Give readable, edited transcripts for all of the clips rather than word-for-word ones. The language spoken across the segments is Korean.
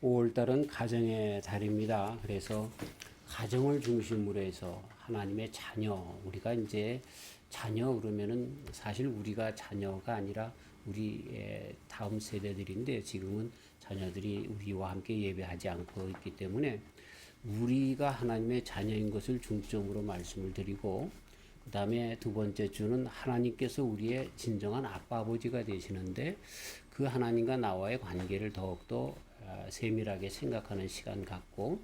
5월달은 가정의 달입니다. 그래서 가정을 중심으로 해서 하나님의 자녀, 우리가 이제 자녀 그러면은 사실 우리가 자녀가 아니라 우리의 다음 세대들인데 지금은 자녀들이 우리와 함께 예배하지 않고 있기 때문에 우리가 하나님의 자녀인 것을 중점으로 말씀을 드리고, 그 다음에 두 번째 주는 하나님께서 우리의 진정한 아빠 아버지가 되시는데 그 하나님과 나와의 관계를 더욱더 세밀하게 생각하는 시간 갖고,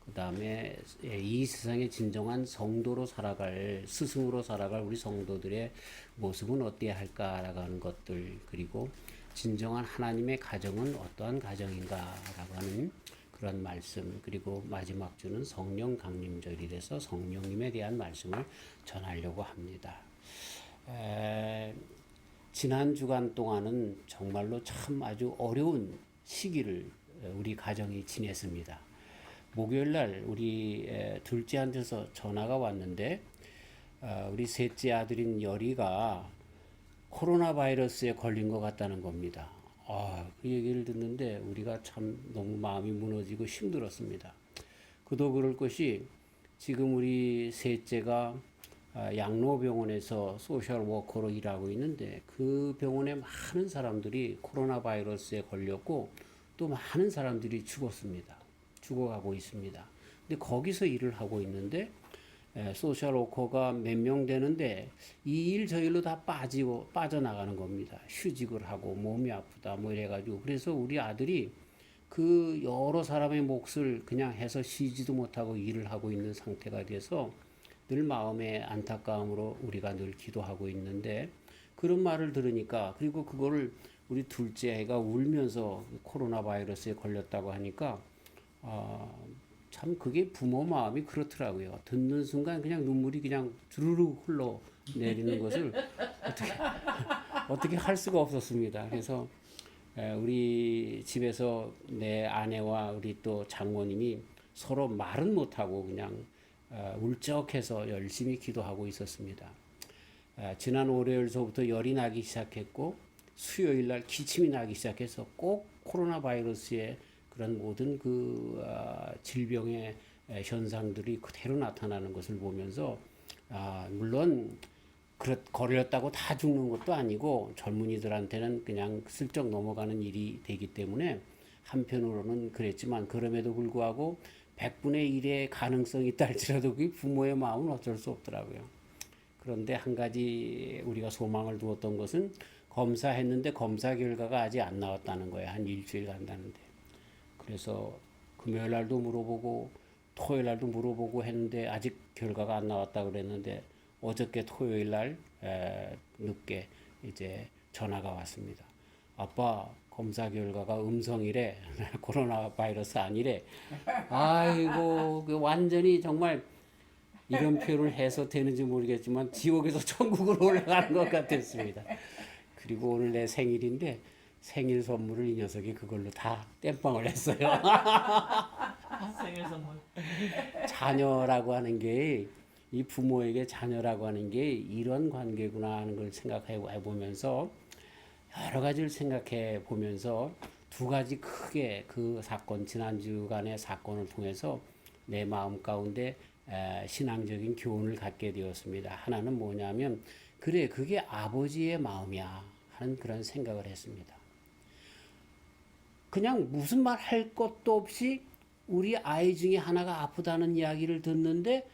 그 다음에 이 세상의 진정한 성도로 살아갈, 스승으로 살아갈 우리 성도들의 모습은 어때야 할까라고 하는 것들, 그리고 진정한 하나님의 가정은 어떠한 가정인가라고 하는 그런 말씀, 그리고 마지막 주는 성령 강림절이라서 성령님에 대한 말씀을 전하려고 합니다. 지난 주간 동안은 정말로 참 아주 어려운 시기를 우리 가정이 지냈습니다. 목요일 날 우리 둘째한테서 전화가 왔는데 우리 셋째 아들인 열이가 코로나 바이러스에 걸린 것 같다는 겁니다. 그 얘기를 듣는데 우리가 참 너무 마음이 무너지고 힘들었습니다. 그도 그럴 것이 지금 우리 셋째가 양로병원에서 소셜 워커로 일하고 있는데 그 병원에 많은 사람들이 코로나 바이러스에 걸렸고 또 많은 사람들이 죽어가고 있습니다. 근데 거기서 일을 하고 있는데 소셜 워커가 몇 명 되는데 이 일 저 일로 다 빠져나가는 겁니다. 휴직을 하고 몸이 아프다 뭐 이래가지고, 그래서 우리 아들이 그 여러 사람의 몫을 그냥 해서 쉬지도 못하고 일을 하고 있는 상태가 돼서 늘 마음의 안타까움으로 우리가 늘 기도하고 있는데, 그런 말을 들으니까, 그리고 그거를 우리 둘째 애가 울면서 코로나 바이러스에 걸렸다고 하니까 참 그게 부모 마음이 그렇더라고요. 듣는 순간 그냥 눈물이 그냥 주르륵 흘러 내리는 것을 어떻게 할 수가 없었습니다. 그래서 우리 집에서 내 아내와 우리 또 장모님이 서로 말은 못하고 그냥 울적해서 열심히 기도하고 있었습니다. 지난 월요일서부터 열이 나기 시작했고 수요일 날 기침이 나기 시작해서 꼭 코로나 바이러스의 그런 모든 그 질병의 현상들이 그대로 나타나는 것을 보면서 물론 걸렸다고 다 죽는 것도 아니고 젊은이들한테는 그냥 슬쩍 넘어가는 일이 되기 때문에 한편으로는 그랬지만, 그럼에도 불구하고 100분의 1의 가능성이 있다 할지라도 그 부모의 마음은 어쩔 수 없더라고요. 그런데 한 가지 우리가 소망을 두었던 것은 검사했는데 검사 결과가 아직 안 나왔다는 거예요. 한 일주일 간다는데. 그래서 금요일 날도 물어보고 토요일 날도 물어보고 했는데 아직 결과가 안 나왔다 그랬는데 어저께 토요일 날 늦게 이제 전화가 왔습니다. 아빠 검사 결과가 음성이래. 코로나 바이러스 아니래. 아이고 그 완전히 정말 이런 표현을 해서 되는지 모르겠지만 지옥에서 천국으로 올라가는 것 같았습니다. 그리고 오늘 내 생일인데 생일 선물을 이 녀석이 그걸로 다 땜빵을 했어요. 생일 선물. 자녀라고 하는 게, 이 부모에게 자녀라고 하는 게 이런 관계구나 하는 걸 생각해 보면서, 여러 가지를 생각해 보면서 두 가지 크게 그 사건, 지난주간의 사건을 통해서 내 마음 가운데 신앙적인 교훈을 갖게 되었습니다. 하나는 뭐냐면, 그래 그게 아버지의 마음이야 하는 그런 생각을 했습니다. 그냥 무슨 말 할 것도 없이 우리 아이 중에 하나가 아프다는 이야기를 듣는데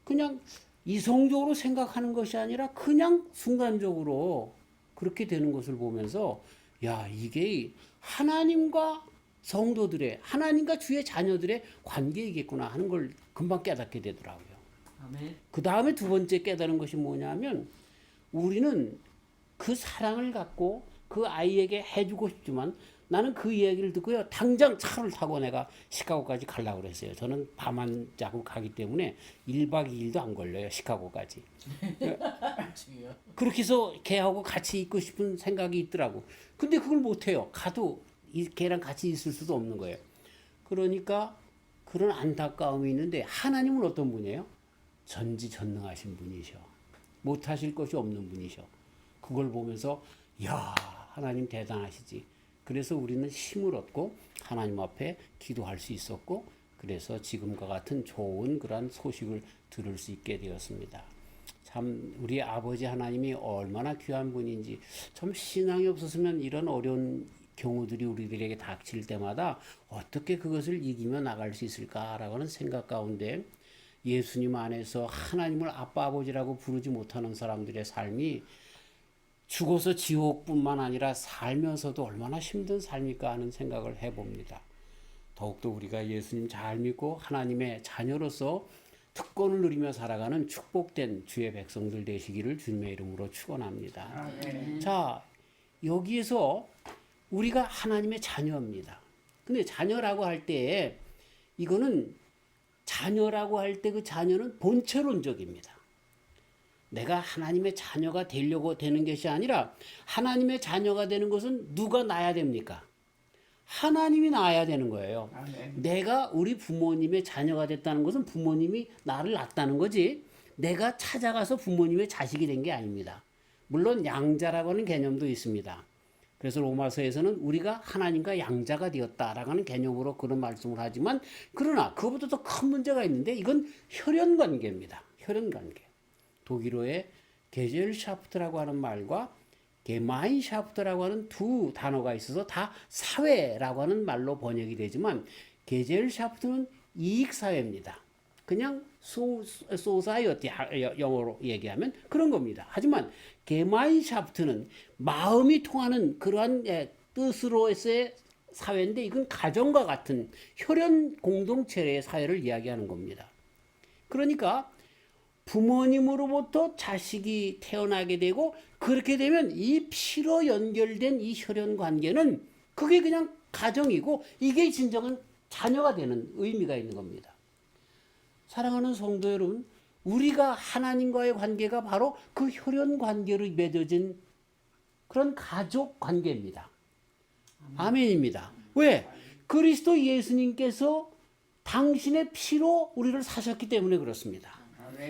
그냥 이성적으로 생각하는 것이 아니라 그냥 순간적으로 그렇게 되는 것을 보면서, 야, 이게 하나님과 성도들의, 하나님과 주의 자녀들의 관계이겠구나 하는 걸 금방 깨닫게 되더라고요. 아멘. 그 다음에 두 번째 깨달은 것이 뭐냐면, 우리는 그 사랑을 갖고 그 아이에게 해주고 싶지만 나는 그 이야기를 듣고요, 당장 차를 타고 내가 시카고까지 가려고 그랬어요. 저는 밤안 자고 가기 때문에 1박 2일도 안 걸려요, 시카고까지. 그렇게 해서 걔하고 같이 있고 싶은 생각이 있더라고. 근데 그걸 못해요. 가도 걔랑 같이 있을 수도 없는 거예요. 그러니까 그런 안타까움이 있는데, 하나님은 어떤 분이에요? 전지전능하신 분이셔. 못하실 것이 없는 분이셔. 그걸 보면서 야, 하나님 대단하시지. 그래서 우리는 힘을 얻고 하나님 앞에 기도할 수 있었고, 그래서 지금과 같은 좋은 그러한 소식을 들을 수 있게 되었습니다. 참 우리 아버지 하나님이 얼마나 귀한 분인지, 참 신앙이 없었으면 이런 어려운 경우들이 우리들에게 닥칠 때마다 어떻게 그것을 이기며 나갈 수 있을까라고는 생각 가운데, 예수님 안에서 하나님을 아빠 아버지라고 부르지 못하는 사람들의 삶이 죽어서 지옥뿐만 아니라 살면서도 얼마나 힘든 삶일까 하는 생각을 해봅니다. 더욱더 우리가 예수님 잘 믿고 하나님의 자녀로서 특권을 누리며 살아가는 축복된 주의 백성들 되시기를 주님의 이름으로 축원합니다. 자, 여기에서 우리가 하나님의 자녀입니다. 근데 자녀라고 할 때, 이거는 자녀라고 할 때 그 자녀는 본체론적입니다. 내가 하나님의 자녀가 되려고 되는 것이 아니라, 하나님의 자녀가 되는 것은 누가 낳아야 됩니까? 하나님이 낳아야 되는 거예요. 내가 우리 부모님의 자녀가 됐다는 것은 부모님이 나를 낳았다는 거지, 내가 찾아가서 부모님의 자식이 된 게 아닙니다. 물론 양자라고 하는 개념도 있습니다. 그래서 로마서에서는 우리가 하나님과 양자가 되었다라고 하는 개념으로 그런 말씀을 하지만, 그러나 그것보다 더 큰 문제가 있는데, 이건 혈연관계입니다. 혈연관계. 독일어의 게젤샤프트라고 하는 말과 게마인샤프트라고 하는 두 단어가 있어서 다 사회라고 하는 말로 번역이 되지만, 게젤샤프트는 이익사회입니다. 그냥 소사이어티, 영어로 얘기하면 그런 겁니다. 하지만 게마인샤프트는 마음이 통하는 그러한 뜻으로서의 사회인데, 이건 가정과 같은 혈연 공동체의 사회를 이야기하는 겁니다. 그러니까 부모님으로부터 자식이 태어나게 되고, 그렇게 되면 이 피로 연결된 이 혈연 관계는 그게 그냥 가정이고, 이게 진정한 자녀가 되는 의미가 있는 겁니다. 사랑하는 성도 여러분, 우리가 하나님과의 관계가 바로 그 혈연 관계로 맺어진 그런 가족 관계입니다. 아멘입니다. 왜? 그리스도 예수님께서 당신의 피로 우리를 사셨기 때문에 그렇습니다.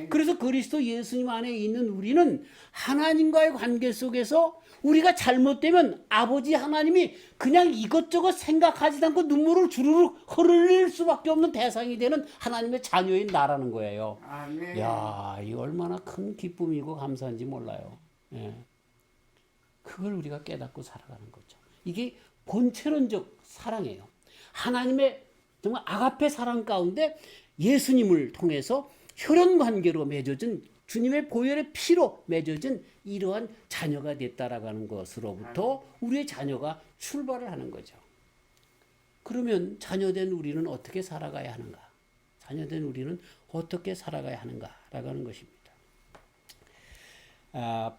그래서 그리스도 예수님 안에 있는 우리는 하나님과의 관계 속에서 우리가 잘못되면 아버지 하나님이 그냥 이것저것 생각하지 않고 눈물을 주르륵 흐릴 수밖에 없는 대상이 되는 하나님의 자녀인 나라는 거예요. 아멘. 야, 이 얼마나 큰 기쁨이고 감사한지 몰라요. 예. 그걸 우리가 깨닫고 살아가는 거죠. 이게 본체론적 사랑이에요. 하나님의 정말 아가페 사랑 가운데 예수님을 통해서 혈연 관계로 맺어진, 주님의 보혈의 피로 맺어진 이러한 자녀가 됐다라고 하는 것으로부터 우리의 자녀가 출발을 하는 거죠. 그러면 자녀된 우리는 어떻게 살아가야 하는가? 자녀된 우리는 어떻게 살아가야 하는가라고 하는 것입니다.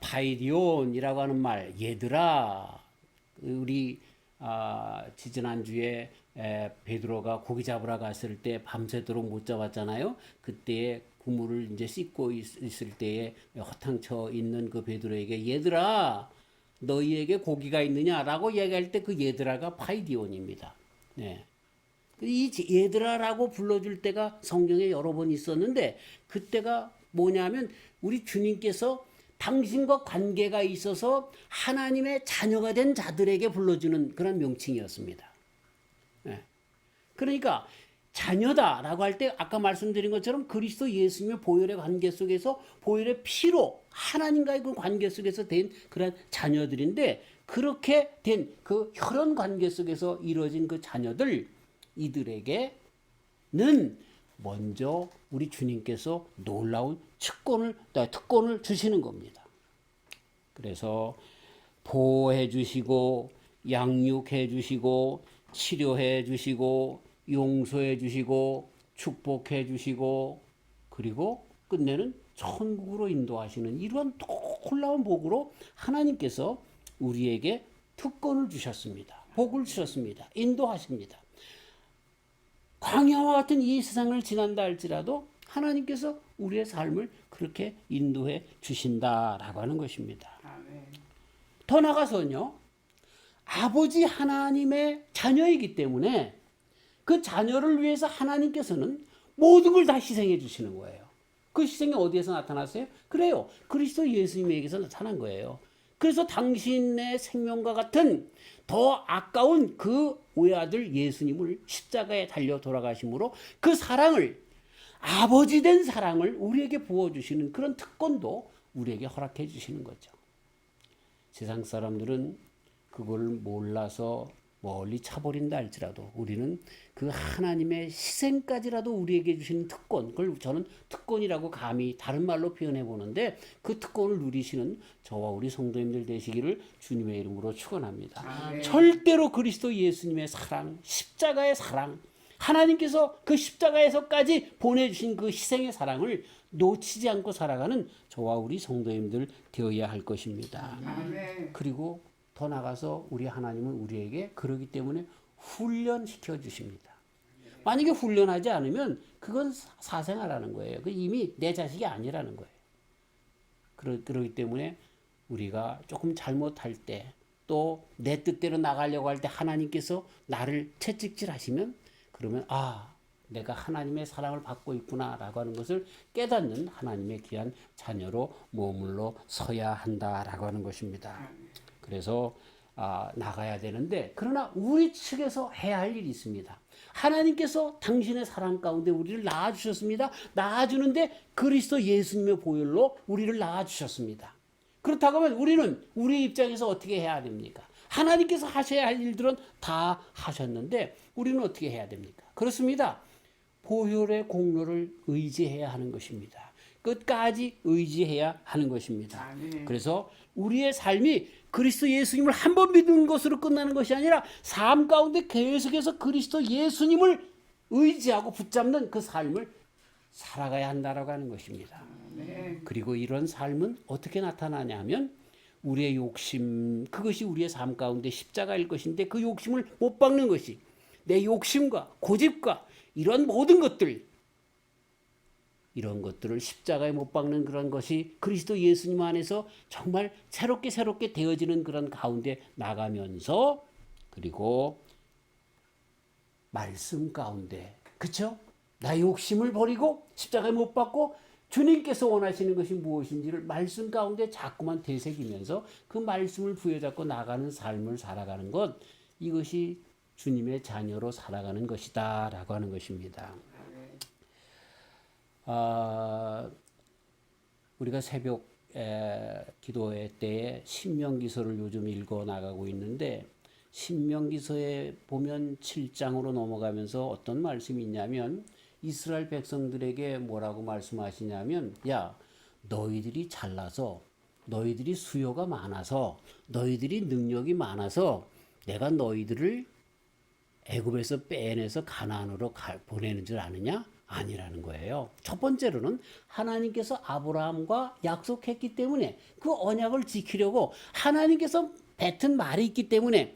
파이디온이라고 하는 말, 얘들아, 우리 지지난주에 베드로가 고기 잡으러 갔을 때 밤새도록 못 잡았잖아요. 그때 그물을 이제 씻고 있을 때에 허탕쳐 있는 그 베드로에게 얘들아, 너희에게 고기가 있느냐라고 얘기할 때 그 얘들아가 파이디온입니다. 네. 이 얘들아라고 불러줄 때가 성경에 여러 번 있었는데, 그때가 뭐냐면 우리 주님께서 당신과 관계가 있어서 하나님의 자녀가 된 자들에게 불러주는 그런 명칭이었습니다. 네. 그러니까 자녀다라고 할 때 아까 말씀드린 것처럼 그리스도 예수님의 보혈의 관계 속에서 보혈의 피로 하나님과의 그 관계 속에서 된 그런 자녀들인데, 그렇게 된 그 혈연 관계 속에서 이루어진 그 자녀들, 이들에게는 먼저 우리 주님께서 놀라운 특권을 주시는 겁니다. 그래서 보호해 주시고 양육해 주시고 치료해 주시고 용서해 주시고 축복해 주시고, 그리고 끝내는 천국으로 인도하시는 이러한 놀라운 복으로 하나님께서 우리에게 특권을 주셨습니다. 복을 주셨습니다. 인도하십니다. 광야와 같은 이 세상을 지난다 할지라도 하나님께서 우리의 삶을 그렇게 인도해 주신다라고 하는 것입니다. 더 나아가서는요, 아버지 하나님의 자녀이기 때문에 그 자녀를 위해서 하나님께서는 모든 걸 다 희생해 주시는 거예요. 그 희생이 어디에서 나타났어요? 그래요, 그리스도 예수님에게서 나타난 거예요. 그래서 당신의 생명과 같은 더 아까운 그 외아들 예수님을 십자가에 달려 돌아가심으로 그 사랑을, 아버지 된 사랑을 우리에게 부어주시는 그런 특권도 우리에게 허락해 주시는 거죠. 세상 사람들은 그걸 몰라서 멀리 차버린다 할지라도 우리는 그 하나님의 희생까지라도 우리에게 주시는 특권, 그걸 저는 특권이라고 감히 다른 말로 표현해 보는데, 그 특권을 누리시는 저와 우리 성도님들 되시기를 주님의 이름으로 축원합니다. 절대로 그리스도 예수님의 사랑, 십자가의 사랑, 하나님께서 그 십자가에서까지 보내주신 그 희생의 사랑을 놓치지 않고 살아가는 저와 우리 성도님들 되어야 할 것입니다. 그리고 더 나가서 우리 하나님은 우리에게 그러기 때문에 훈련시켜 주십니다. 만약에 훈련하지 않으면 그건 사생아라는 거예요. 그 이미 내 자식이 아니라는 거예요. 그러기 때문에 우리가 조금 잘못할 때, 또 내 뜻대로 나가려고 할 때 하나님께서 나를 채찍질하시면, 그러면 내가 하나님의 사랑을 받고 있구나라고 하는 것을 깨닫는 하나님의 귀한 자녀로 머물러 서야 한다라고 하는 것입니다. 그래서 나가야 되는데, 그러나 우리 측에서 해야 할 일이 있습니다. 하나님께서 당신의 사랑 가운데 우리를 낳아주셨습니다. 낳아주는데 그리스도 예수님의 보혈로 우리를 낳아주셨습니다. 그렇다고 하면 우리는 우리 입장에서 어떻게 해야 됩니까? 하나님께서 하셔야 할 일들은 다 하셨는데 우리는 어떻게 해야 됩니까? 그렇습니다. 보혈의 공로를 의지해야 하는 것입니다. 끝까지 의지해야 하는 것입니다. 그래서 우리의 삶이 그리스도 예수님을 한 번 믿는 것으로 끝나는 것이 아니라 삶 가운데 계속해서 그리스도 예수님을 의지하고 붙잡는 그 삶을 살아가야 한다라고 하는 것입니다. 그리고 이런 삶은 어떻게 나타나냐 하면 우리의 욕심, 그것이 우리의 삶 가운데 십자가일 것인데, 그 욕심을 못 박는 것이, 내 욕심과 고집과 이런 모든 것들, 이런 것들을 십자가에 못 박는 그런 것이 그리스도 예수님 안에서 정말 새롭게 되어지는 그런 가운데 나가면서, 그리고 말씀 가운데, 그렇죠? 나의 욕심을 버리고 십자가에 못 박고 주님께서 원하시는 것이 무엇인지를 말씀 가운데 자꾸만 되새기면서 그 말씀을 부여잡고 나가는 삶을 살아가는 것, 이것이 주님의 자녀로 살아가는 것이다 라고 하는 것입니다. 우리가 새벽 기도회 때에 신명기서를 요즘 읽어 나가고 있는데, 신명기서에 보면 7장으로 넘어가면서 어떤 말씀이 있냐면, 이스라엘 백성들에게 뭐라고 말씀하시냐면, 야, 너희들이 잘나서, 너희들이 수요가 많아서, 너희들이 능력이 많아서 내가 너희들을 애굽에서 빼내서 가나안으로 보내는 줄 아느냐? 아니라는 거예요. 첫 번째로는 하나님께서 아브라함과 약속했기 때문에 그 언약을 지키려고 하나님께서 뱉은 말이 있기 때문에,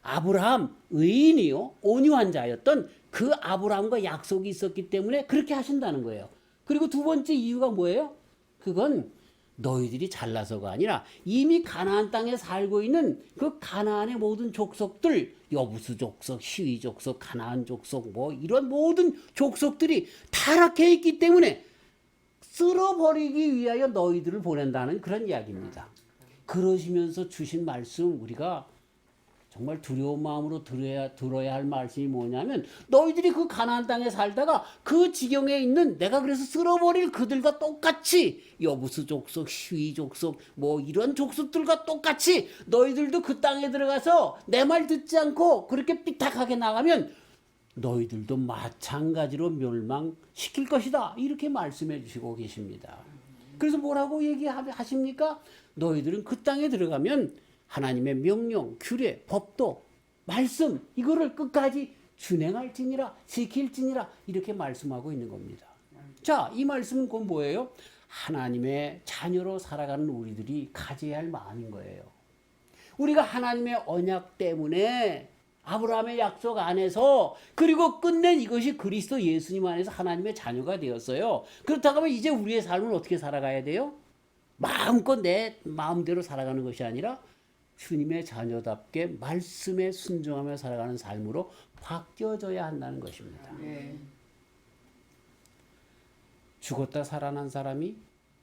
아브라함 의인이요 온유한 자였던 그 아브라함과 약속이 있었기 때문에 그렇게 하신다는 거예요. 그리고 두 번째 이유가 뭐예요? 그건 너희들이 잘나서가 아니라 이미 가나안 땅에 살고 있는 그 가나안의 모든 족속들, 여부수 족속, 시위 족속, 가나안 족속, 뭐 이런 모든 족속들이 타락해 있기 때문에 쓸어버리기 위하여 너희들을 보낸다는 그런 이야기입니다. 그러시면서 주신 말씀, 우리가 정말 두려운 마음으로 들어야 할 말씀이 뭐냐면, 너희들이 그 가나안 땅에 살다가 그 지경에 있는, 내가 그래서 쓸어버릴 그들과 똑같이, 여부수 족속, 시위 족속, 뭐 이런 족속들과 똑같이 너희들도 그 땅에 들어가서 내 말 듣지 않고 그렇게 삐딱하게 나가면 너희들도 마찬가지로 멸망시킬 것이다, 이렇게 말씀해 주시고 계십니다. 그래서 뭐라고 얘기하십니까? 너희들은 그 땅에 들어가면 하나님의 명령, 규례, 법도, 말씀, 이거를 끝까지 준행할지니라, 지킬지니라, 이렇게 말씀하고 있는 겁니다. 자, 이 말씀은 곧 뭐예요? 하나님의 자녀로 살아가는 우리들이 가져야 할 마음인 거예요. 우리가 하나님의 언약 때문에, 아브라함의 약속 안에서, 그리고 끝낸 이것이 그리스도 예수님 안에서 하나님의 자녀가 되었어요. 그렇다고 하면 이제 우리의 삶을 어떻게 살아가야 돼요? 마음껏 내 마음대로 살아가는 것이 아니라 주님의 자녀답게 말씀에 순종하며 살아가는 삶으로 바뀌어져야 한다는 것입니다. 죽었다 살아난 사람이,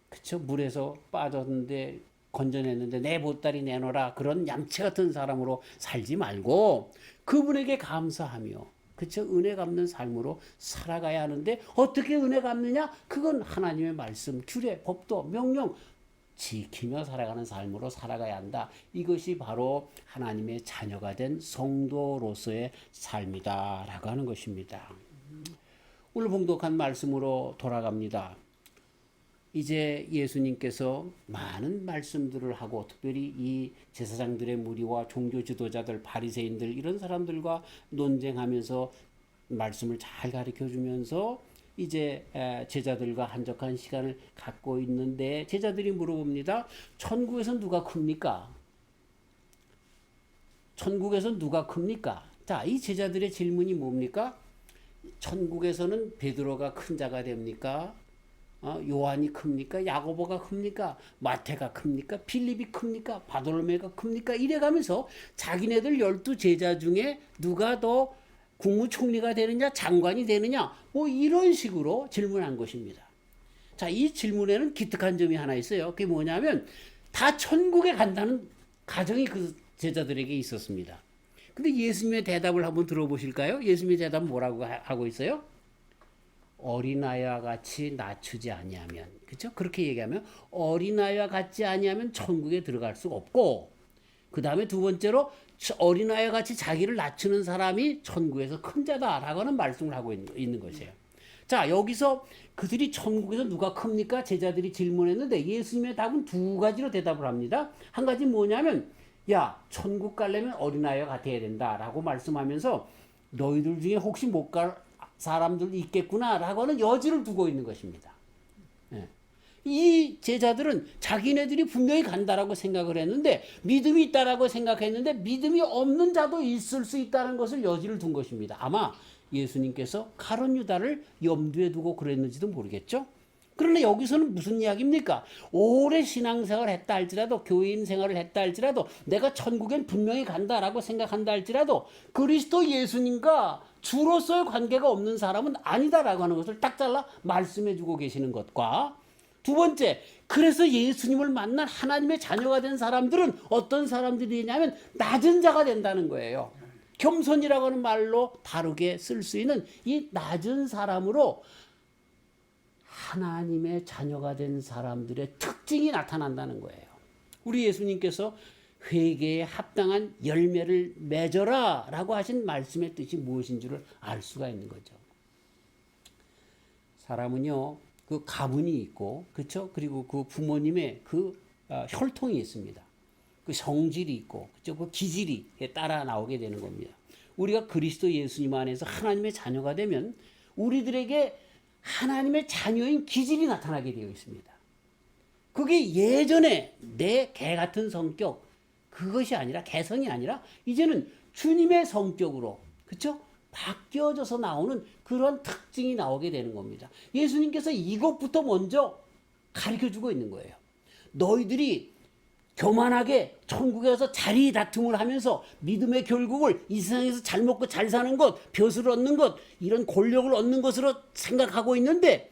그쵸, 물에서 빠졌는데 건져냈는데 내 보따리 내놓으라 그런 얌체 같은 사람으로 살지 말고 그분에게 감사하며 그쵸? 은혜 갚는 삶으로 살아가야 하는데 어떻게 은혜 갚느냐? 그건 하나님의 말씀, 규례, 법도, 명령 지키며 살아가는 삶으로 살아가야 한다. 이것이 바로 하나님의 자녀가 된 성도로서의 삶이다라고 하는 것입니다. 오늘 봉독한 말씀으로 돌아갑니다. 이제 예수님께서 많은 말씀들을 하고 특별히 이 제사장들의 무리와 종교 지도자들, 바리새인들 이런 사람들과 논쟁하면서 말씀을 잘 가르쳐 주면서 이제 제자들과 한적한 시간을 갖고 있는데 제자들이 물어봅니다. 천국에서 누가 큽니까? 천국에서 누가 큽니까? 자, 이 제자들의 질문이 뭡니까? 천국에서는 베드로가 큰 자가 됩니까? 요한이 큽니까? 야고보가 큽니까? 마태가 큽니까? 필립이 큽니까? 바돌로메가 큽니까? 이래가면서 자기네들 12제자 중에 누가 더 국무총리가 되느냐 장관이 되느냐 뭐 이런 식으로 질문한 것입니다. 자, 이 질문에는 기특한 점이 하나 있어요. 그게 뭐냐면 다 천국에 간다는 가정이 그 제자들에게 있었습니다. 근데 예수님의 대답을 한번 들어보실까요? 예수님의 대답은 뭐라고 하고 있어요? 어린아이와 같이 낮추지 아니하면, 그렇죠? 그렇게 얘기하면 어린아이와 같지 아니하면 천국에 들어갈 수 없고, 그 다음에 두 번째로 어린아이와 같이 자기를 낮추는 사람이 천국에서 큰 자다라고 하는 말씀을 하고 있는 것이에요. 자, 여기서 그들이 천국에서 누가 큽니까? 제자들이 질문했는데 예수님의 답은 두 가지로 대답을 합니다. 한 가지 뭐냐면 야, 천국 가려면 어린아이와 같아야 된다라고 말씀하면서 너희들 중에 혹시 못 갈 사람들도 있겠구나라고 하는 여지를 두고 있는 것입니다. 예. 이 제자들은 자기네들이 분명히 간다라고 생각을 했는데 믿음이 있다라고 생각했는데 믿음이 없는 자도 있을 수 있다는 것을 여지를 둔 것입니다. 아마 예수님께서 가룟 유다를 염두에 두고 그랬는지도 모르겠죠. 그러나 여기서는 무슨 이야기입니까? 오래 신앙생활을 했다 할지라도 교인 생활을 했다 할지라도 내가 천국엔 분명히 간다라고 생각한다 할지라도 그리스도 예수님과 주로서의 관계가 없는 사람은 아니다라고 하는 것을 딱 잘라 말씀해 주고 계시는 것과 두 번째, 그래서 예수님을 만난 하나님의 자녀가 된 사람들은 어떤 사람들이냐면 낮은 자가 된다는 거예요. 겸손이라고 하는 말로 다르게 쓸 수 있는 이 낮은 사람으로 하나님의 자녀가 된 사람들의 특징이 나타난다는 거예요. 우리 예수님께서 회개에 합당한 열매를 맺어라 라고 하신 말씀의 뜻이 무엇인 줄을 알 수가 있는 거죠. 사람은요, 그 가문이 있고, 그렇죠? 그리고 그 부모님의 그 혈통이 있습니다. 그 성질이 있고, 그렇죠? 그 기질이 따라 나오게 되는 겁니다. 우리가 그리스도 예수님 안에서 하나님의 자녀가 되면 우리들에게 하나님의 자녀인 기질이 나타나게 되어 있습니다. 그게 예전에 내 개 같은 성격, 그것이 아니라 개성이 아니라 이제는 주님의 성격으로, 그렇죠? 바뀌어져서 나오는 그런 특징이 나오게 되는 겁니다. 예수님께서 이것부터 먼저 가르쳐주고 있는 거예요. 너희들이 교만하게 천국에서 자리 다툼을 하면서 믿음의 결국을 이 세상에서 잘 먹고 잘 사는 것, 벼슬을 얻는 것, 이런 권력을 얻는 것으로 생각하고 있는데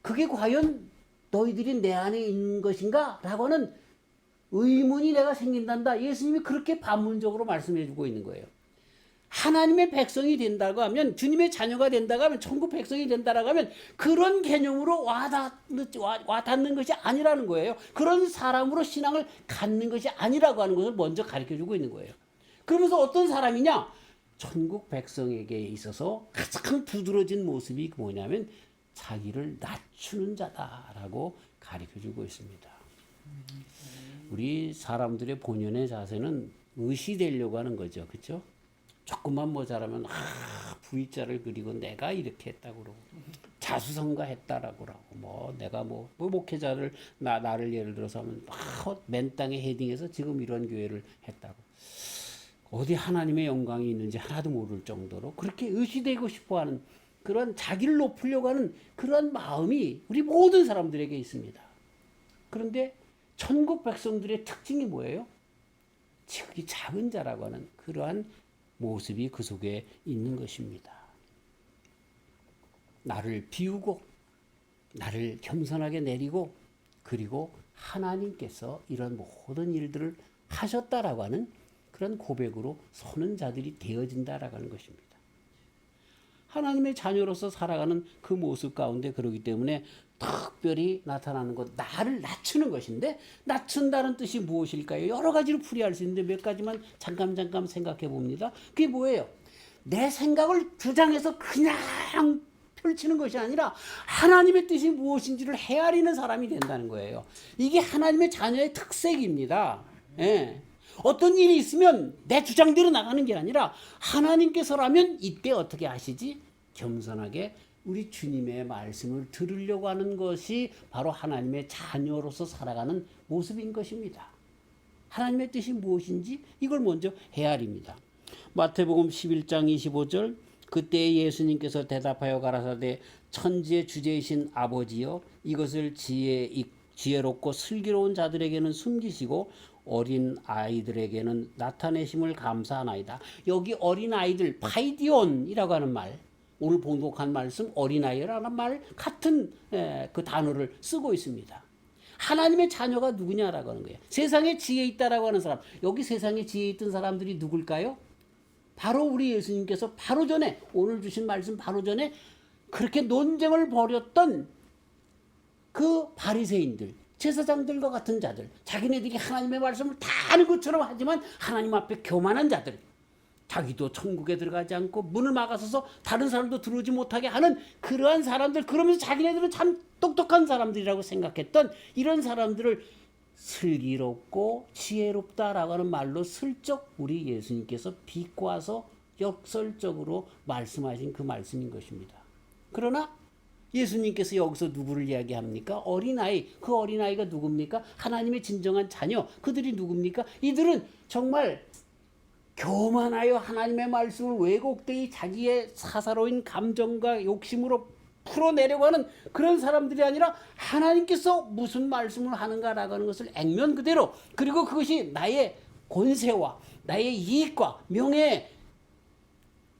그게 과연 너희들이 내 안에 있는 것인가? 라고 하는 의문이 내가 생긴단다. 예수님이 그렇게 반문적으로 말씀해 주고 있는 거예요. 하나님의 백성이 된다고 하면 주님의 자녀가 된다고 하면 천국 백성이 된다고 하면 그런 개념으로 와닿는 것이 아니라는 거예요. 그런 사람으로 신앙을 갖는 것이 아니라고 하는 것을 먼저 가르쳐주고 있는 거예요. 그러면서 어떤 사람이냐? 천국 백성에게 있어서 가장 두드러진 모습이 뭐냐면 자기를 낮추는 자다라고 가르쳐주고 있습니다. 우리 사람들의 본연의 자세는 의시되려고 하는 거죠. 그렇죠? 조금만 모자라면 V자를 그리고 내가 이렇게 했다고 그러고 자수성가했다라고 그러고 뭐 내가 뭐 목회자를 나를 예를 들어서 하면 맨 땅에 헤딩해서 지금 이런 교회를 했다고 어디 하나님의 영광이 있는지 하나도 모를 정도로 그렇게 의시되고 싶어하는 그런 자기를 높이려고 하는 그런 마음이 우리 모든 사람들에게 있습니다. 그런데 천국 백성들의 특징이 뭐예요? 지극히 작은 자라고 하는 그러한 모습이 그 속에 있는 것입니다. 나를 비우고 나를 겸손하게 내리고 그리고 하나님께서 이런 모든 일들을 하셨다라고 하는 그런 고백으로 서는 자들이 되어진다라고 하는 것입니다. 하나님의 자녀로서 살아가는 그 모습 가운데 그러기 때문에 특별히 나타나는 것, 나를 낮추는 것인데, 낮춘다는 뜻이 무엇일까요? 여러 가지로 풀이할 수 있는데 몇 가지만 잠깐 생각해 봅니다. 그게 뭐예요? 내 생각을 주장해서 그냥 펼치는 것이 아니라 하나님의 뜻이 무엇인지를 헤아리는 사람이 된다는 거예요. 이게 하나님의 자녀의 특색입니다. 예. 어떤 일이 있으면 내 주장대로 나가는 게 아니라 하나님께서라면 이때 어떻게 하시지? 겸손하게 우리 주님의 말씀을 들으려고 하는 것이 바로 하나님의 자녀로서 살아가는 모습인 것입니다. 하나님의 뜻이 무엇인지 이걸 먼저 헤아립니다. 마태복음 11장 25절, 그때 예수님께서 대답하여 가라사대 천지의 주제이신 아버지여, 이것을 지혜롭고 슬기로운 자들에게는 숨기시고 어린 아이들에게는 나타내심을 감사하나이다. 여기 어린 아이들, 파이디온이라고 하는 말, 오늘 봉독한 말씀 어린아이라는 말 같은 그 단어를 쓰고 있습니다. 하나님의 자녀가 누구냐라고 하는 거예요. 세상에 지혜 있다라고 하는 사람, 여기 세상에 지혜 있던 사람들이 누굴까요? 바로 우리 예수님께서 바로 전에, 오늘 주신 말씀 바로 전에 그렇게 논쟁을 벌였던 그 바리새인들, 제사장들과 같은 자들, 자기네들이 하나님의 말씀을 다 아는 것처럼 하지만 하나님 앞에 교만한 자들, 자기도 천국에 들어가지 않고 문을 막아서서 다른 사람도 들어오지 못하게 하는 그러한 사람들, 그러면서 자기네들은 참 똑똑한 사람들이라고 생각했던 이런 사람들을 슬기롭고 지혜롭다라고 하는 말로 슬쩍 우리 예수님께서 비꼬아서 역설적으로 말씀하신 그 말씀인 것입니다. 그러나 예수님께서 여기서 누구를 이야기합니까? 어린아이. 그 어린아이가 누굽니까? 하나님의 진정한 자녀. 그들이 누굽니까? 이들은 정말 교만하여 하나님의 말씀을 왜곡되이 자기의 사사로운 감정과 욕심으로 풀어내려고 하는 그런 사람들이 아니라 하나님께서 무슨 말씀을 하는가라고 하는 것을 액면 그대로, 그리고 그것이 나의 권세와 나의 이익과 명예에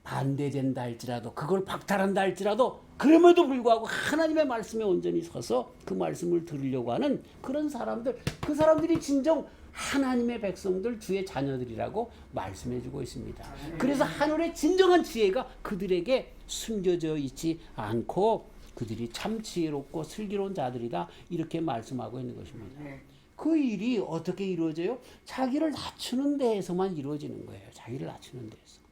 반대된다 할지라도, 그걸 박탈한다 할지라도, 그럼에도 불구하고 하나님의 말씀에 온전히 서서 그 말씀을 들으려고 하는 그런 사람들, 그 사람들이 진정 하나님의 백성들, 주의 자녀들이라고 말씀해주고 있습니다. 그래서 하늘의 진정한 지혜가 그들에게 숨겨져 있지 않고 그들이 참 지혜롭고 슬기로운 자들이다, 이렇게 말씀하고 있는 것입니다. 그 일이 어떻게 이루어져요? 자기를 낮추는 데에서만 이루어지는 거예요. 자기를 낮추는 데에서.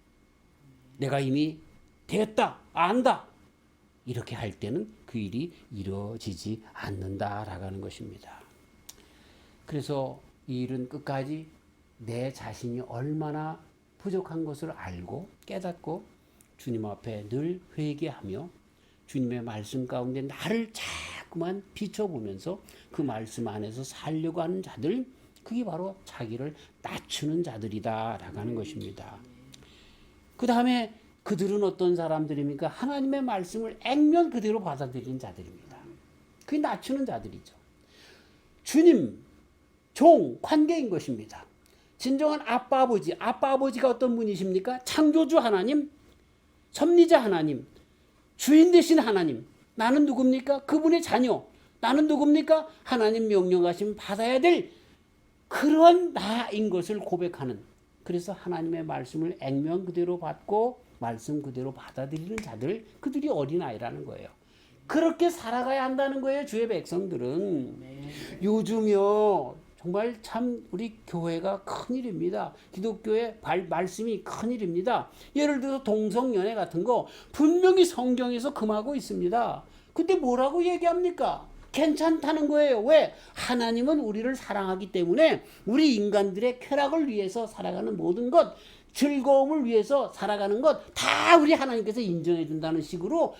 내가 이미 됐다, 안다, 이렇게 할 때는 그 일이 이루어지지 않는다라고 하는 것입니다. 그래서 이 일은 끝까지 내 자신이 얼마나 부족한 것을 알고 깨닫고 주님 앞에 늘 회개하며 주님의 말씀 가운데 나를 자꾸만 비춰보면서 그 말씀 안에서 살려고 하는 자들, 그게 바로 자기를 낮추는 자들이다라고 하는 것입니다. 그 다음에 그들은 어떤 사람들입니까? 하나님의 말씀을 액면 그대로 받아들이는 자들입니다. 그게 낮추는 자들이죠. 주님, 종, 관계인 것입니다. 진정한 아빠, 아버지가 어떤 분이십니까? 창조주 하나님, 섭리자 하나님, 주인 되신 하나님. 나는 누굽니까? 그분의 자녀. 나는 누굽니까? 하나님 명령하시면 받아야 될 그런 나인 것을 고백하는, 그래서 하나님의 말씀을 액면 그대로 받고 말씀 그대로 받아들이는 자들, 그들이 어린아이라는 거예요. 그렇게 살아가야 한다는 거예요, 주의 백성들은. 요즘요, 정말 참 우리 교회가 큰일입니다. 기독교의 말씀이 큰일입니다. 예를 들어서 동성연애 같은 거 분명히 성경에서 금하고 있습니다. 근데 뭐라고 얘기합니까? 괜찮다는 거예요. 왜? 하나님은 우리를 사랑하기 때문에 우리 인간들의 쾌락을 위해서 살아가는 모든 것, 즐거움을 위해서 살아가는 것 다 우리 하나님께서 인정해 준다는 식으로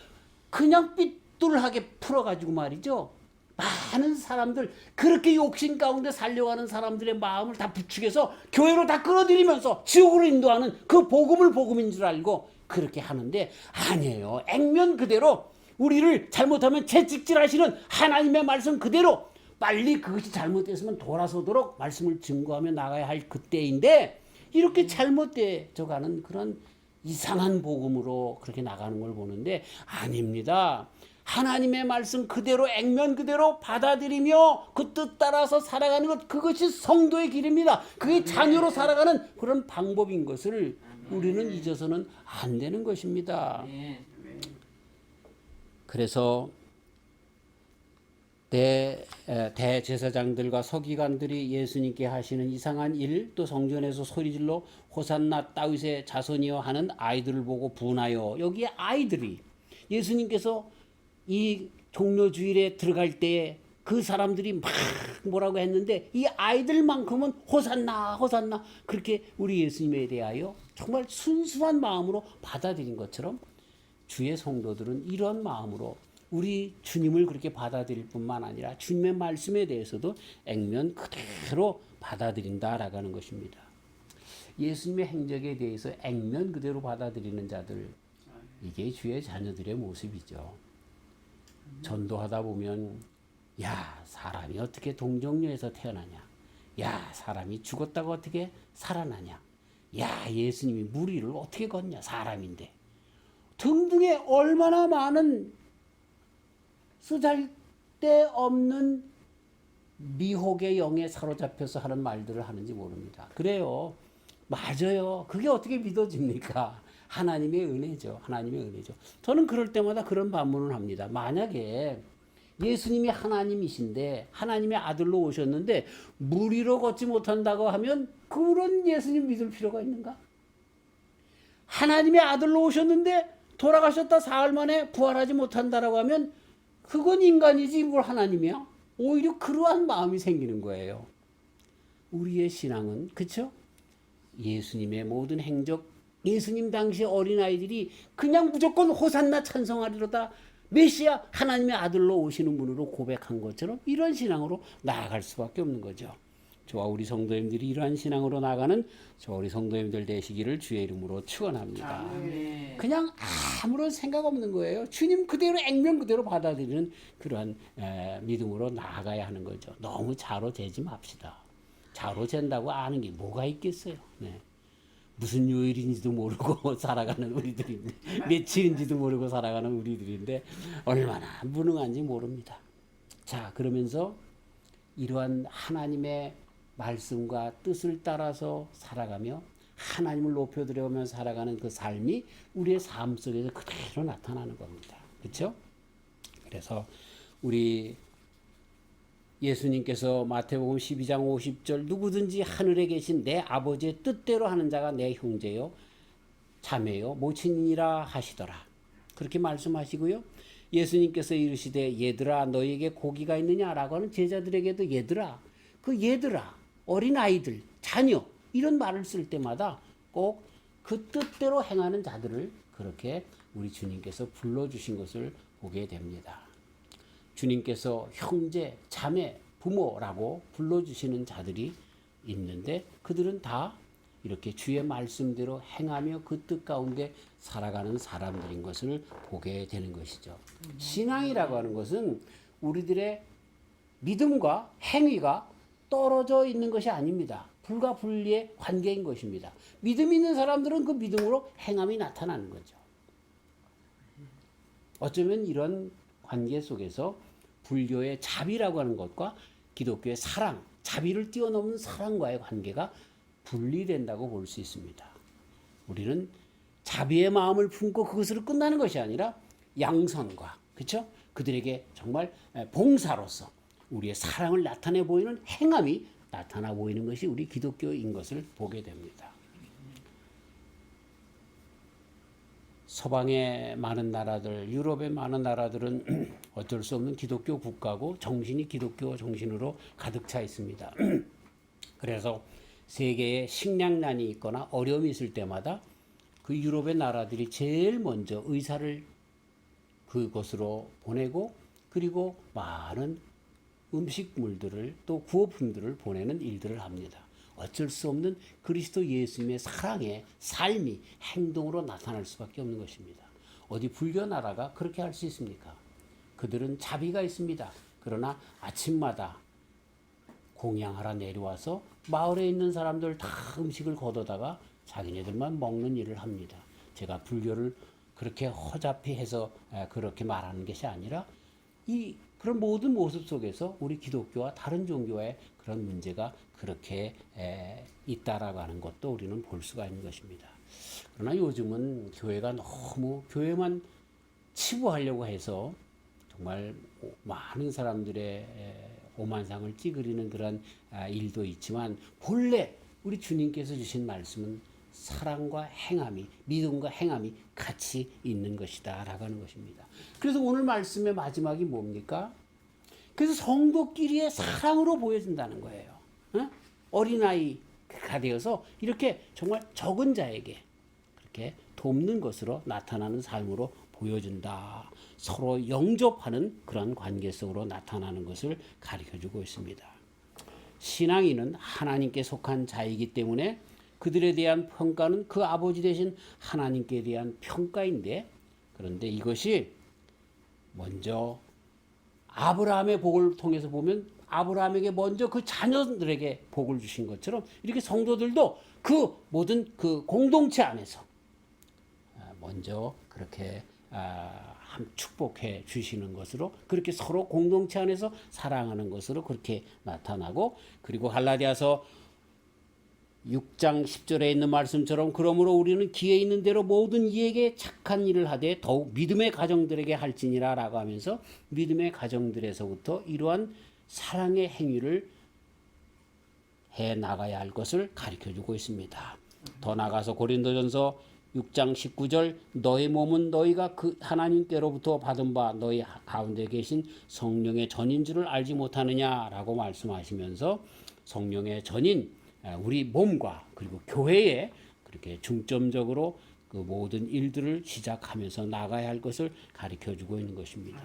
그냥 삐뚤하게 풀어가지고 말이죠. 많은 사람들, 그렇게 욕심 가운데 살려가는 사람들의 마음을 다 부추겨서 교회로 다 끌어들이면서 지옥으로 인도하는 그 복음을 복음인 줄 알고 그렇게 하는데, 아니에요. 액면 그대로 우리를 잘못하면 채찍질하시는 하나님의 말씀 그대로 빨리 그것이 잘못됐으면 돌아서도록 말씀을 증거하며 나가야 할 그때인데, 이렇게 잘못되어가는 그런 이상한 복음으로 그렇게 나가는 걸 보는데, 아닙니다. 하나님의 말씀 그대로 액면 그대로 받아들이며 그 뜻 따라서 살아가는 것, 그것이 성도의 길입니다. 그게 자녀로 살아가는 그런 방법인 것을 우리는 잊어서는 안 되는 것입니다. 그래서 대제사장들과 서기관들이 예수님께 하시는 이상한 일, 또 성전에서 소리질러 호산나 다윗의 자손이여 하는 아이들을 보고 분하여, 여기에 아이들이 예수님께서 이 종료주일에 들어갈 때에 그 사람들이 막 뭐라고 했는데 이 아이들만큼은 호산나 호산나 그렇게 우리 예수님에 대하여 정말 순수한 마음으로 받아들인 것처럼 주의 성도들은 이런 마음으로 우리 주님을 그렇게 받아들일 뿐만 아니라 주님의 말씀에 대해서도 액면 그대로 받아들인다라고 하는 것입니다. 예수님의 행적에 대해서 액면 그대로 받아들이는 자들, 이게 주의 자녀들의 모습이죠. 전도하다 보면 야, 사람이 어떻게 동정녀에서 태어나냐, 야, 사람이 죽었다고 어떻게 살아나냐, 야, 예수님이 물 위를 어떻게 걷냐, 사람인데, 등등의 얼마나 많은 쓰잘데없는 미혹의 영에 사로잡혀서 하는 말들을 하는지 모릅니다. 그래요. 맞아요. 그게 어떻게 믿어집니까? 하나님의 은혜죠. 하나님의 은혜죠. 저는 그럴 때마다 그런 반문을 합니다. 만약에 예수님이 하나님이신데 하나님의 아들로 오셨는데 물 위로 걷지 못한다고 하면 그런 예수님 믿을 필요가 있는가? 하나님의 아들로 오셨는데 돌아가셨다 사흘 만에 부활하지 못한다라고 하면 그건 인간이지 뭘 하나님이야? 오히려 그러한 마음이 생기는 거예요. 우리의 신앙은, 그렇죠? 예수님의 모든 행적, 예수님 당시 어린아이들이 그냥 무조건 호산나 찬송하리로다, 메시아 하나님의 아들로 오시는 분으로 고백한 것처럼 이런 신앙으로 나아갈 수밖에 없는 거죠. 저와 우리 성도님들이 이러한 신앙으로 나가는 저 우리 성도님들 되시기를 주의 이름으로 축원합니다. 그냥 아무런 생각 없는 거예요. 주님 그대로 액면 그대로 받아들이는 그러한 믿음으로 나아가야 하는 거죠. 너무 자로 재지 맙시다. 자로 잰다고 아는 게 뭐가 있겠어요. 네. 무슨 요일인지도 모르고 살아가는 우리들인데, 며칠인지도 모르고 살아가는 우리들인데 얼마나 무능한지 모릅니다. 자, 그러면서 이러한 하나님의 말씀과 뜻을 따라서 살아가며 하나님을 높여드려가며 살아가는 그 삶이 우리의 삶 속에서 그대로 나타나는 겁니다. 그렇죠? 그래서 우리 예수님께서 마태복음 12장 50절 누구든지 하늘에 계신 내 아버지의 뜻대로 하는 자가 내 형제요 자매요 모친이라 하시더라. 그렇게 말씀하시고요. 예수님께서 이르시되 얘들아 너희에게 고기가 있느냐라고 하는 제자들에게도 얘들아, 그 얘들아, 어린아이들, 자녀 이런 말을 쓸 때마다 꼭 그 뜻대로 행하는 자들을 그렇게 우리 주님께서 불러주신 것을 보게 됩니다. 주님께서 형제, 자매, 부모라고 불러주시는 자들이 있는데 그들은 다 이렇게 주의 말씀대로 행하며 그 뜻 가운데 살아가는 사람들인 것을 보게 되는 것이죠. 신앙이라고 하는 것은 우리들의 믿음과 행위가 떨어져 있는 것이 아닙니다. 불가분리의 관계인 것입니다. 믿음 있는 사람들은 그 믿음으로 행함이 나타나는 거죠. 어쩌면 이런 관계 속에서 불교의 자비라고 하는 것과 기독교의 사랑, 자비를 뛰어넘는 사랑과의 관계가 분리된다고 볼 수 있습니다. 우리는 자비의 마음을 품고 그것으로 끝나는 것이 아니라 양선과, 그렇죠? 그들에게 정말 봉사로서 우리의 사랑을 나타내 보이는 행함이 나타나 보이는 것이 우리 기독교인 것을 보게 됩니다. 서방의 많은 나라들, 유럽의 많은 나라들은 어쩔 수 없는 기독교 국가고 정신이 기독교 정신으로 가득 차 있습니다. 그래서 세계에 식량난이 있거나 어려움이 있을 때마다 그 유럽의 나라들이 제일 먼저 의사를 그곳으로 보내고 그리고 많은 음식물들을 또 구호품들을 보내는 일들을 합니다. 어쩔 수 없는 그리스도 예수님의 사랑의 삶이 행동으로 나타날 수밖에 없는 것입니다. 어디 불교 나라가 그렇게 할 수 있습니까? 그들은 자비가 있습니다. 그러나 아침마다 공양하러 내려와서 마을에 있는 사람들 다 음식을 거둬다가 자기네들만 먹는 일을 합니다. 제가 불교를 그렇게 허잡히 해서 그렇게 말하는 것이 아니라 이 그런 모든 모습 속에서 우리 기독교와 다른 종교의 그런 문제가 그렇게 있다라고 하는 것도 우리는 볼 수가 있는 것입니다. 그러나 요즘은 교회가 너무 교회만 치부하려고 해서 정말 많은 사람들의 오만상을 찌그리는 그런 일도 있지만 본래 우리 주님께서 주신 말씀은 사랑과 행함이, 믿음과 행함이 같이 있는 것이다 라고 하는 것입니다. 그래서 오늘 말씀의 마지막이 뭡니까? 그래서 성도끼리의 사랑으로 보여준다는 거예요. 어린아이가 되어서 이렇게 정말 적은 자에게 그렇게 돕는 것으로 나타나는 삶으로 보여준다. 서로 영접하는 그런 관계 속으로 나타나는 것을 가르쳐주고 있습니다. 신앙인은 하나님께 속한 자이기 때문에 그들에 대한 평가는 그 아버지 되신 하나님께 대한 평가인데, 그런데 이것이 먼저 아브라함의 복을 통해서 보면 아브라함에게 먼저 그 자녀들에게 복을 주신 것처럼 이렇게 성도들도 그 모든 그 공동체 안에서 먼저 그렇게 축복해 주시는 것으로, 그렇게 서로 공동체 안에서 사랑하는 것으로 그렇게 나타나고, 그리고 갈라디아서 6장 10절에 있는 말씀처럼 그러므로 우리는 기회 있는 대로 모든 이에게 착한 일을 하되 더욱 믿음의 가정들에게 할지니라 라고 하면서 믿음의 가정들에서부터 이러한 사랑의 행위를 해 나가야 할 것을 가르쳐주고 있습니다. 더 나아가서 고린도전서 6장 19절 너희 몸은 너희가 그 하나님께로부터 받은 바 너희 가운데 계신 성령의 전인 줄을 알지 못하느냐라고 말씀하시면서 성령의 전인 우리 몸과 그리고 교회에 그렇게 중점적으로 그 모든 일들을 시작하면서 나가야 할 것을 가르쳐주고 있는 것입니다.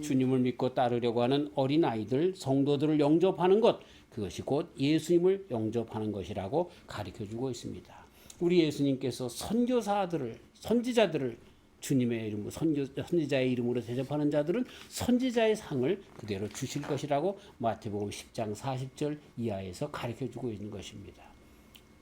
주님을 믿고 따르려고 하는 어린아이들, 성도들을 영접하는 것, 그것이 곧 예수님을 영접하는 것이라고 가르쳐주고 있습니다. 우리 예수님께서 선교사들을, 선지자들을 주님의 이름으로 선지자의 이름으로 대접하는 자들은 선지자의 상을 그대로 주실 것이라고 마태복음 10장 40절 이하에서 가르쳐주고 있는 것입니다.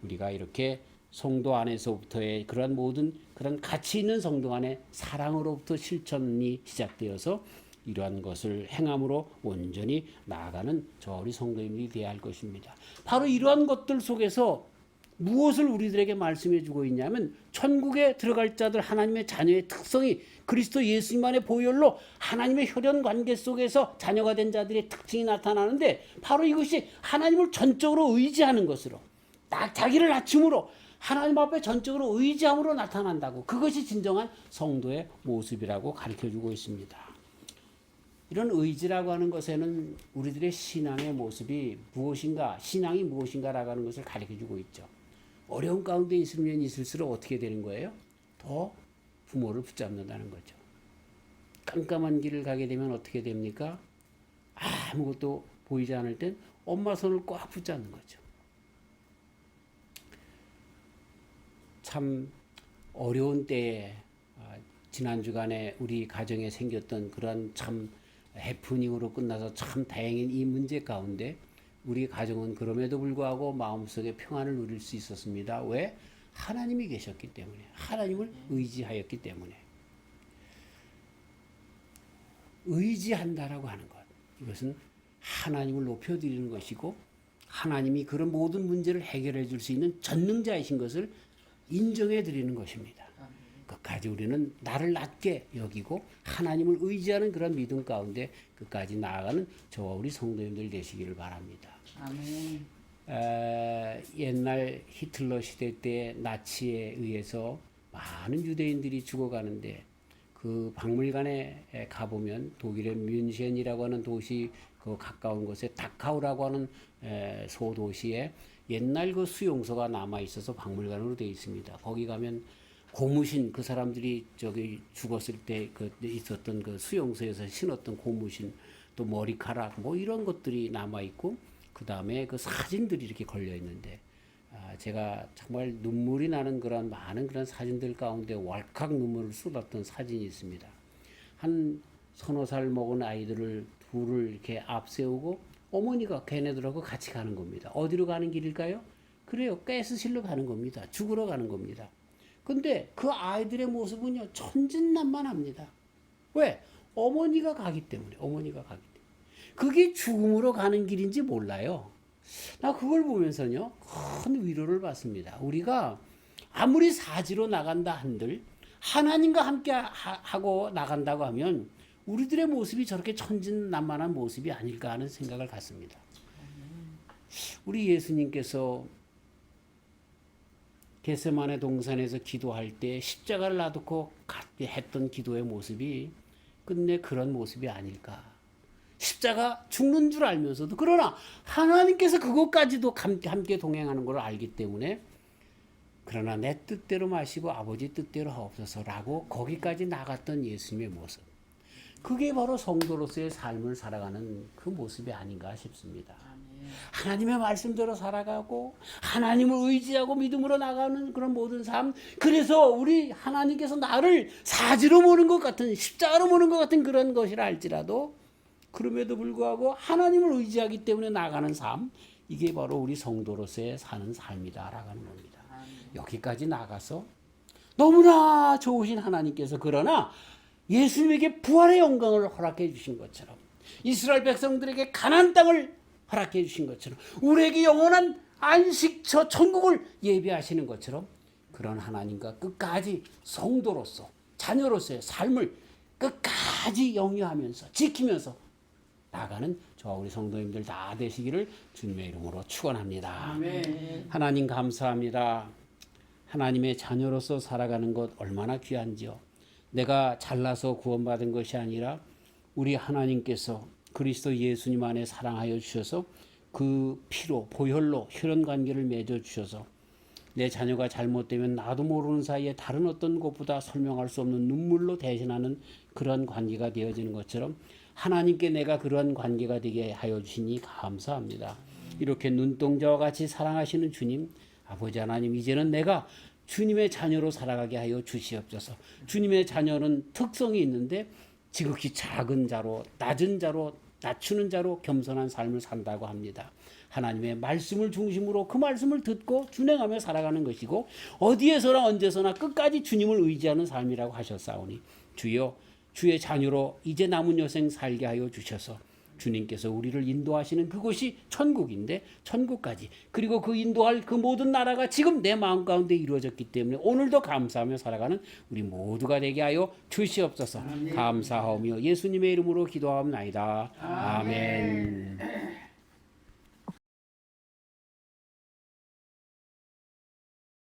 우리가 이렇게 성도 안에서부터의 그런 모든 그런 가치 있는 성도 안에 사랑으로부터 실천이 시작되어서 이러한 것을 행함으로 온전히 나아가는 저 우리 성도님들이 되어야 할 것입니다. 바로 이러한 것들 속에서 무엇을 우리들에게 말씀해 주고 있냐면 천국에 들어갈 자들 하나님의 자녀의 특성이 그리스도 예수님 안의 보혈로 하나님의 혈연 관계 속에서 자녀가 된 자들의 특징이 나타나는데, 바로 이것이 하나님을 전적으로 의지하는 것으로, 자기를 낮춤으로 하나님 앞에 전적으로 의지함으로 나타난다고, 그것이 진정한 성도의 모습이라고 가르쳐주고 있습니다. 이런 의지라고 하는 것에는 우리들의 신앙의 모습이 무엇인가, 신앙이 무엇인가라고 하는 것을 가르쳐주고 있죠. 어려운 가운데 있으면 있을수록 어떻게 되는 거예요? 더 부모를 붙잡는다는 거죠. 깜깜한 길을 가게 되면 어떻게 됩니까? 아무것도 보이지 않을 땐 엄마 손을 꽉 붙잡는 거죠. 참 어려운 때에 지난 주간에 우리 가정에 생겼던 그런 참 해프닝으로 끝나서 참 다행인 이 문제 가운데 우리 가정은 그럼에도 불구하고 마음속에 평안을 누릴 수 있었습니다. 왜? 하나님이 계셨기 때문에, 하나님을 의지하였기 때문에. 의지한다라고 하는 것, 이것은 하나님을 높여드리는 것이고 하나님이 그런 모든 문제를 해결해 줄 수 있는 전능자이신 것을 인정해 드리는 것입니다. 끝까지 우리는 나를 낮게 여기고 하나님을 의지하는 그런 믿음 가운데 끝까지 나아가는 저와 우리 성도님들 되시기를 바랍니다. 아멘. 옛날 히틀러 시대 때 나치에 의해서 많은 유대인들이 죽어가는데 그 박물관에 가보면 독일의 뮌헨이라고 하는 도시 그 가까운 곳에 다카우라고 하는 소도시에 옛날 그 수용소가 남아 있어서 박물관으로 되어 있습니다. 거기 가면 고무신, 그 사람들이 저기 죽었을 때 그 있었던 그 수용소에서 신었던 고무신, 또 머리카락 뭐 이런 것들이 남아 있고, 그 다음에 그 사진들이 이렇게 걸려 있는데 제가 정말 눈물이 나는 그런 많은 그런 사진들 가운데 왈칵 눈물을 쏟았던 사진이 있습니다. 한 서너 살 먹은 아이들을 둘을 이렇게 앞세우고 어머니가 걔네들하고 같이 가는 겁니다. 어디로 가는 길일까요? 그래요, 가스실로 가는 겁니다. 죽으러 가는 겁니다. 근데 그 아이들의 모습은요, 천진난만합니다. 왜? 어머니가 가기 때문에. 그게 죽음으로 가는 길인지 몰라요. 나 그걸 보면서요, 큰 위로를 받습니다. 우리가 아무리 사지로 나간다 한들 하나님과 함께 하고 나간다고 하면 우리들의 모습이 저렇게 천진난만한 모습이 아닐까 하는 생각을 갖습니다. 우리 예수님께서 겟세마네 동산에서 기도할 때 십자가를 놔두고 했던 기도의 모습이 끝내 그런 모습이 아닐까. 십자가 죽는 줄 알면서도, 그러나 하나님께서 그것까지도 함께 동행하는 걸 알기 때문에, 그러나 내 뜻대로 마시고 아버지 뜻대로 하옵소서라고 거기까지 나갔던 예수님의 모습, 그게 바로 성도로서의 삶을 살아가는 그 모습이 아닌가 싶습니다. 하나님의 말씀대로 살아가고 하나님을 의지하고 믿음으로 나가는 그런 모든 삶, 그래서 우리 하나님께서 나를 사지로 보는 것 같은, 십자가로 보는 것 같은 그런 것이라 할지라도, 그럼에도 불구하고 하나님을 의지하기 때문에 나가는 삶, 이게 바로 우리 성도로서의 사는 삶이다라고 하는 겁니다. 여기까지 나가서 너무나 좋으신 하나님께서, 그러나 예수님에게 부활의 영광을 허락해 주신 것처럼, 이스라엘 백성들에게 가나안 땅을 허락해 주신 것처럼, 우리에게 영원한 안식처 천국을 예비하시는 것처럼, 그런 하나님과 끝까지 성도로서, 자녀로서의 삶을 끝까지 영위하면서 지키면서 나가는 저와 우리 성도님들 다 되시기를 주님의 이름으로 축원합니다. 아멘. 하나님 감사합니다. 하나님의 자녀로서 살아가는 것 얼마나 귀한지요. 내가 잘나서 구원받은 것이 아니라 우리 하나님께서 그리스도 예수님 안에 사랑하여 주셔서 그 피로, 보혈로 혈연 관계를 맺어 주셔서 내 자녀가 잘못되면 나도 모르는 사이에 다른 어떤 것보다 설명할 수 없는 눈물로 대신하는 그런 관계가 되어지는 것처럼, 하나님께 내가 그러한 관계가 되게 하여 주시니 감사합니다. 이렇게 눈동자와 같이 사랑하시는 주님, 아버지 하나님, 이제는 내가 주님의 자녀로 살아가게 하여 주시옵소서. 주님의 자녀는 특성이 있는데 지극히 작은 자로, 낮은 자로, 낮추는 자로 겸손한 삶을 산다고 합니다. 하나님의 말씀을 중심으로 그 말씀을 듣고 준행하며 살아가는 것이고, 어디에서나 언제서나 끝까지 주님을 의지하는 삶이라고 하셨사오니, 주여, 주의 자녀로 이제 남은 여생 살게 하여 주셔서 주님께서 우리를 인도하시는 그곳이 천국인데, 천국까지, 그리고 그 인도할 그 모든 나라가 지금 내 마음 가운데 이루어졌기 때문에 오늘도 감사하며 살아가는 우리 모두가 되게 하여 주시옵소서. 감사하오며 예수님의 이름으로 기도하옵나이다. 아멘.